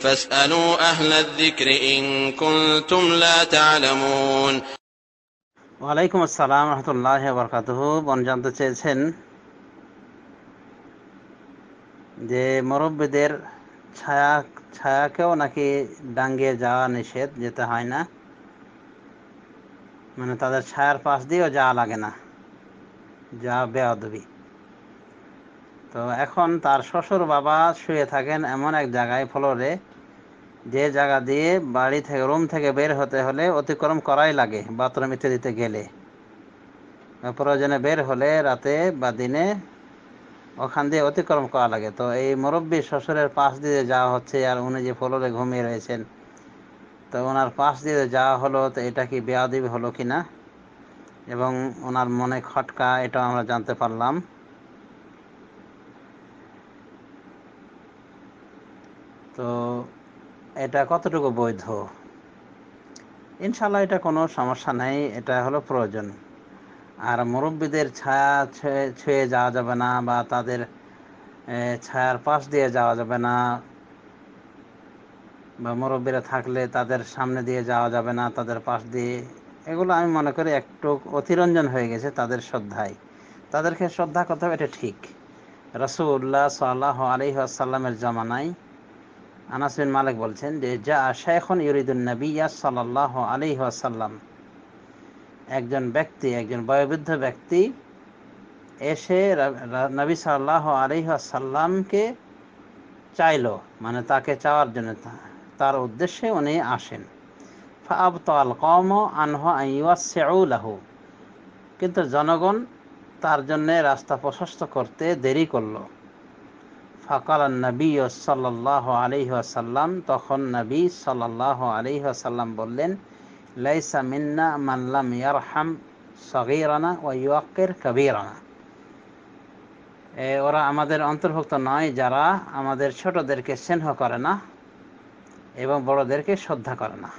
فاسألوا أهل الذكر إن كنتم لا تعلمون. ওয়ালাইকুম আসসালাম রহমতুল্লাহ বরকাতুহু। বোন জানতে চেয়েছেন যে মুরব্বিদের ছায়াকেও নাকি ডাঙ্গিয়ে যাওয়া নিষেধ, যেতে হয় না, মানে তাদের ছায়ার পাশ দিয়েও যাওয়া লাগে না, যা বেয়াদবি। তো এখন তার শ্বশুর বাবা শুয়ে থাকেন এমন এক জায়গায় ফ্লোরে, যে জায়গা দিয়ে বাড়ি থেকে রুম থেকে বের হতে হলে অতিক্রম করাই লাগে বাথরুম ইত্যাদিতে গেলে, প্রয়োজনে বের হলে রাতে বা দিনে ওখান দিয়ে অতিক্রম করা লাগে। তো এই মুরব্বী শ্বশুরের পাশ দিয়ে যাওয়া হচ্ছে, আর উনি যে ফ্লোরে ঘুমিয়ে রয়েছেন, তো ওনার পাশ দিয়ে যাওয়া হলো, তো এটা কি বেয়াদবি হলো কিনা এবং ওনার মনে খটকা, এটা আমরা জানতে পারলাম। তো এটা কতটুকু বৈধ? ইনশাল্লাহ এটা কোনো সমস্যা নেই, এটা হলো প্রয়োজন। আর মুরব্বীদের ছায়া ছুঁয়ে যাওয়া যাবে না, বা তাদের ছায়ার পাশ দিয়ে যাওয়া যাবে না, বা মুরব্বীরা থাকলে তাদের সামনে দিয়ে যাওয়া যাবে না, তাদের পাশ দিয়ে, এগুলো আমি মনে করি একটু অতিরঞ্জন হয়ে গেছে তাদের শ্রদ্ধায়। তাদেরকে শ্রদ্ধা করতে হবে, এটা ঠিক। রাসূলুল্লাহ সাল্লাল্লাহু আলাইহি ওয়াসাল্লামের জামানায় আনাস বিন মালিক বলছেন যে যা শাইখুন ইউরিদুন নবিয়্যা সাল্লাল্লাহু আলাইহি ওয়াসাল্লাম, একজন বয়োবৃদ্ধ ব্যক্তি এসে নবী সাল্লাল্লাহু আলাইহি ওয়াসাল্লামকে চাইলো, মানে তাকে চাওয়ার জন্য তার উদ্দেশ্যে উনি আসেন। ফাআবতাল কওম আনহু আন ইউয়াসসিউ লাহু, কিন্তু জনগণ তার জন্য রাস্তা প্রশস্ত করতে দেরি করলো। ফাকাল নবী সাল্লাল্লাহু আলাইহি ওয়াসাল্লাম, তখন নবী সাল্লাল্লাহু আলাইহি ওয়াসাল্লাম বললেন, লাইসা মিন্না মান লাম ইয়ারহাম সগীরানা ওয়া ইউক্কির কবীরানা, ওরা আমাদের অন্তর্ভুক্ত নয় যারা আমাদের ছোটদেরকে স্নেহ করে না এবং বড়দেরকে শ্রদ্ধা করে না।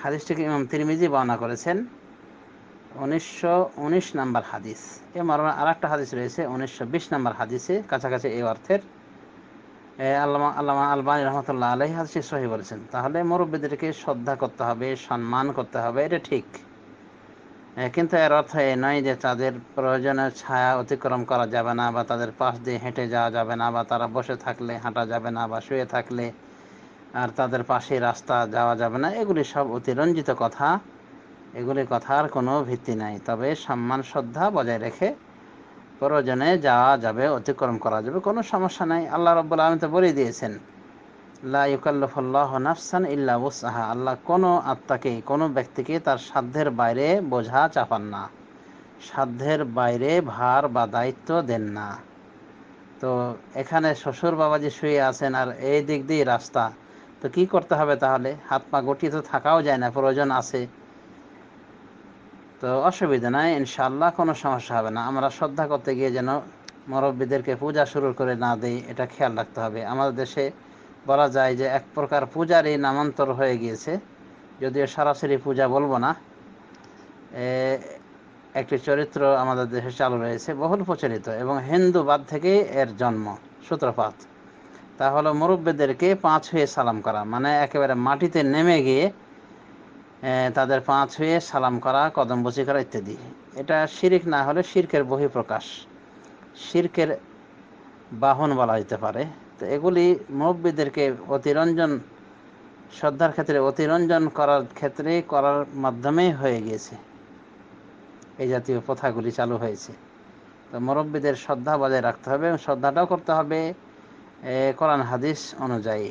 হাদিসটিকে ইমাম তিরমিজি বর্ণনা করেছেন 1919 নম্বর হাদিস। এ মর্মে আরেকটা হাদিস রয়েছে 1920 নম্বর হাদিসে, কাছাকাছি এই অর্থের। আল্লামা আলবানী রহমতুল্লাহ আলাইহি হাদিসটি সহিহ বলেছেন। তাহলে মুরব্বীদেরকে শ্রদ্ধা করতে হবে, সম্মান করতে হবে, এটা ঠিক। কিন্তু এর অর্থ এই নয় যে তাদের প্রয়োজনের ছায়া অতিক্রম করা যাবে না, বা তাদের পাশ দিয়ে হেঁটে যাওয়া যাবে না, বা তারা বসে থাকলে হাঁটা যাবে না, বা শুয়ে থাকলে আর তাদের পাশে রাস্তা যাওয়া যাবে না। এগুলি সব অতিরঞ্জিত কথা, এগুলি কথার কোনো ভিত্তি নাই। তবে সম্মান শ্রদ্ধা বজায় রেখে প্রয়োজনে যাওয়া যাবে, অতিক্রম করা যাবে, কোনো সমস্যা নাই। আল্লাহ রাব্বুল আলামিন তো বলে দিয়েছেন, লা ইউকাল্লিফুল্লাহু নাফসান ইল্লা উসআহা, আল্লাহ কোনো আত্মাকে, কোনো ব্যক্তিকে তার সাধ্যের বাইরে বোঝা চাপান না, সাধ্যের বাইরে ভার বা দায়িত্ব দেন না। তো এখানে শ্বশুর বাবাজি শুয়ে আছেন আর এই দিক দিয়ে রাস্তা, তো কি করতে হবে তাহলে? হাত পা গুটিয়ে তো থাকাও যায় না, প্রয়োজন আছে। তো অসুবিধা নাই, ইনশাআল্লাহ কোনো সমস্যা হবে না। আমরা শ্রদ্ধা করতে গিয়ে যেন মুরব্বীদেরকে পূজা শুরু করে না দেই, এটা খেয়াল রাখতে হবে। আমাদের দেশে বলা যায় যে এক প্রকার পূজারই নামান্তর হয়ে গিয়েছে, যদিও সরাসরি পূজা বলবো না। একটি চরিত্র আমাদের দেশে চালু রয়েছে, বহুল প্রচলিত, এবং হিন্দুবাদ থেকে এর জন্ম, সূত্রপাত। তা হলো মুরব্বীদেরকে পা ছুঁয়ে সালাম করা, মানে একেবারে মাটিতে নেমে গিয়ে তাদের পা ছুঁয়ে সালাম করা, কদমবুচি করা ইত্যাদি। এটা শিরক না হলে শিরকের বহিঃপ্রকাশ, শিরকের বাহন বলা যেতে পারে। তো এগুলি মুরব্বীদেরকে অতিরঞ্জন, শ্রদ্ধার ক্ষেত্রে অতিরঞ্জন করার মাধ্যমেই হয়ে গিয়েছে, এই জাতীয় প্রথাগুলি চালু হয়েছে। তো মুরব্বীদের শ্রদ্ধা বজায় রাখতে হবে, এবং শ্রদ্ধাটাও করতে হবে কোরআন হাদিস অনুযায়ী।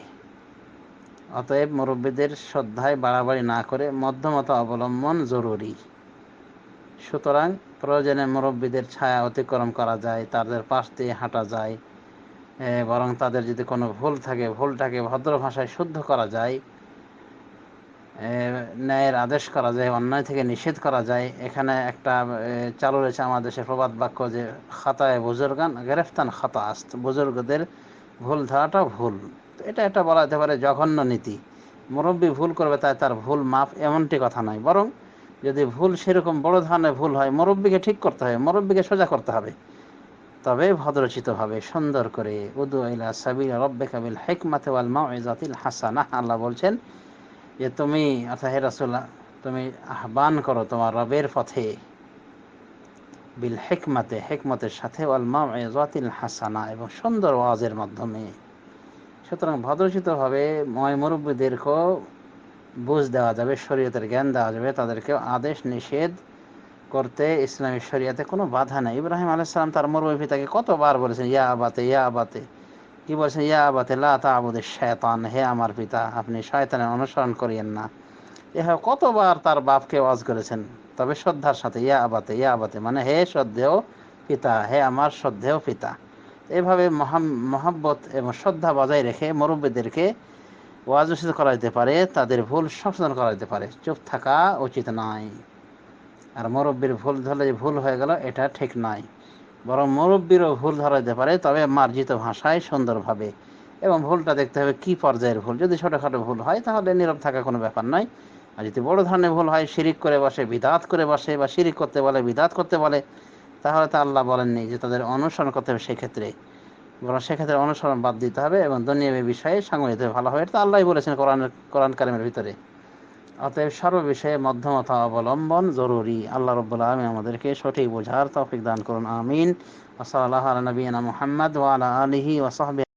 অতএব মুরব্বীদের শ্রদ্ধায় বাড়াবাড়ি না করে মধ্যমতা অবলম্বন জরুরি। সুতরাং প্রয়োজনে মুরব্বীদের ছায়া অতিক্রম করা যায়, তাদের পাশ দিয়ে হাঁটা যায়, বরং তাদের যদি কোনো ভুল থাকে, ভুলটাকে ভদ্র ভাষায় শুদ্ধ করা যায়, ন্যায়ের আদেশ করা যায়, অন্যায় থেকে নিষেধ করা যায়। এখানে একটা চালু রয়েছে আমাদের দেশে প্রবাদ বাক্য যে খাতায় বুজুর্গান গ্রেফতান খাতা আস্ত, বুজুর্গদের ভুল ধরাটা ভুল। এটা একটা বলা যেতে পারে জঘন্য নীতি। মুরব্বী ভুল করবে তাই তার ভুল মাপ, এমনটি কথা নয়, বরং যদি ভুল সেরকম বড় ধরনের ভুল হয়, মুরব্বীকে ঠিক করতে হবে, মুরব্বীকে সোজা করতে হবে। তবে ভদ্রচিতভাবে সুন্দর করে উদু ইলা সাবিল রাব্বিকা বিল হিকমাতি ওয়াল মাউইজাতিল হাসানাহ। আল্লাহ বলছেন যে তুমি অর্থাৎ হে রাসূলুল্লাহ তুমি আহ্বান করো তোমার রবের পথে বিল হিকমাতে হিকমতের সাথে ওয়াল মাউইজাতিল হাসানা এবং সুন্দর ওয়াজের মাধ্যমে। সুতরাং ভদ্রচিতভাবে মুরব্বীদেরকেও বুঝ দেওয়া যাবে, শরীয়তের জ্ঞান দেওয়া যাবে, তাদেরকে আদেশ নিষেধ করতে ইসলামী শরিয়াতে কোনো বাধা নেই। ইব্রাহিম আলাইহিস সালাম তার মুরব্বী পিতাকে কতবার বলেছেন ইয়া আবাতে ইয়া আবাতে, কি বলছেন ইয়া আবাতে লা তা'বুদিশ শায়তান, হে আমার পিতা আপনি শয়তানের অনুসরণ করিয়েন না। এভাবে কতবার তার বাপকে ওয়াজ করেছেন, তবে শ্রদ্ধার সাথে ইয়া আবাতে মানে হে শ্রদ্ধেয় পিতা, হে আমার শ্রদ্ধেয় পিতা। এভাবে মহাব্বত এবং শ্রদ্ধা বজায় রেখে মুরব্বীদেরকে ওয়াজ নসিহত করা যেতে পারে, তাদের ভুল সংশোধন করা যেতে পারে, চুপ থাকা উচিত নয়। আর মুরব্বীর ভুল ধরলে যে ভুল হয়ে গেল এটা ঠিক নয়, বরং মুরব্বীরও ভুল ধরা যেতে পারে, তবে মার্জিত ভাষায় সুন্দরভাবে। এবং ভুলটা দেখতে হবে কি পর্যায়ের ভুল। যদি ছোটোখাটো ভুল হয় তাহলে নীরব থাকা কোনো ব্যাপার নয়। আর যদি বড় ধরনের ভুল হয়, শিরিক করে বসে বিদআত করে বসে, বা শিরিক করতে বলে বিদআত করতে বলে, তাহলে তো আল্লাহ বলেননি যে তাদের অনুসরণ করতে হবে সেক্ষেত্রে, বরং সেক্ষেত্রে অনুসরণ বাদ দিতে হবে এবং দুনিয়াবী বিষয়ে সাঙ্গ দিতে হবে ভালো হবে। এটা তো আল্লাহই বলেছেন কোরআন কারিমের ভিতরে। অতএব সর্ব বিষয়ে মধ্যমতা অবলম্বন জরুরি। আল্লাহ রাব্বুল আলামিন আমাদেরকে সঠিক বোঝার তৌফিক দান করুন, আমিন। ওয়া সাল্লাল্লাহু আলা নবিয়িনা মুহাম্মদ ওয়া আলা আলিহি ওয়া সাহবিহি।